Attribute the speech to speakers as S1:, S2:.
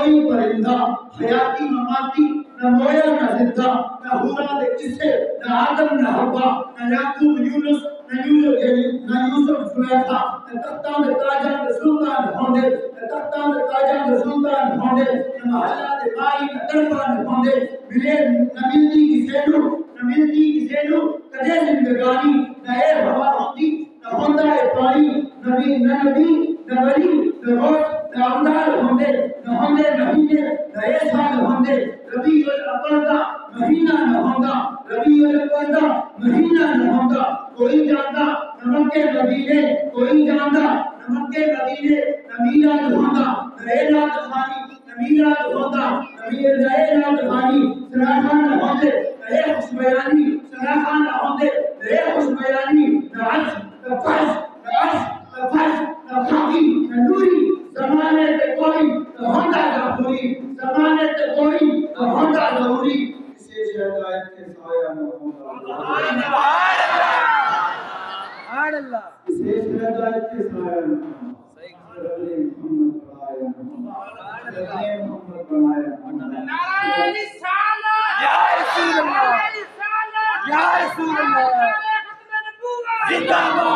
S1: کوئی پرندہ حیاتی مماتی نہ مویا نہ زندہ نہ حورا دے قصے نہ آدم نہ حوا نہ یعقوب یونس نہ یوسف زلیخا نہ تختاں دے تاجاں دے سلطان ہوندے نہ تختاں دے تاجاں دے سلطان ہوندے نہ محلہ دے مائی نہ دربان ہوندے ملے نہ ملدی کسے نو کدے زندگانی نہ اے ہوا ہوندی نہ ہوندا اے پانی نہ نبی نہ ولی نہ غوث نہ امداد ہوندے نہ ہوندے مہینے نہ اے سال ہوندے ربیع الاول دا مہینہ نہ ہوندا ربیع الاول دا مہینہ نہ ہوندا کوئی جاندا نہ مکے مدینے کوئی جاندا نہ مکے مدینے نہ میلاد ہوندا نہ اعلان خانی نہ میلاد ہوندا نہ اعلان خانی سراخان نہ ہوندے نہ اے خوش بیانی سراخان نہ ہوندے نہ اے خوش بیانی نہ عرش نہ فرش نہ عرش نہ فرش نہ خاکی نہ نوری زمانے تے کوئی نہ ہوندا ضروری زمانے تے کوئی نہ ہوندا ضروری اسے شہدایت کے سایہ نہ ہوندا سبحان اللہ اسے شہدایت کے سایہ نہ ہوندا محمد بنایا نعرہ رسالت یا رسول اللہ یا رسول اللہ زندہ باد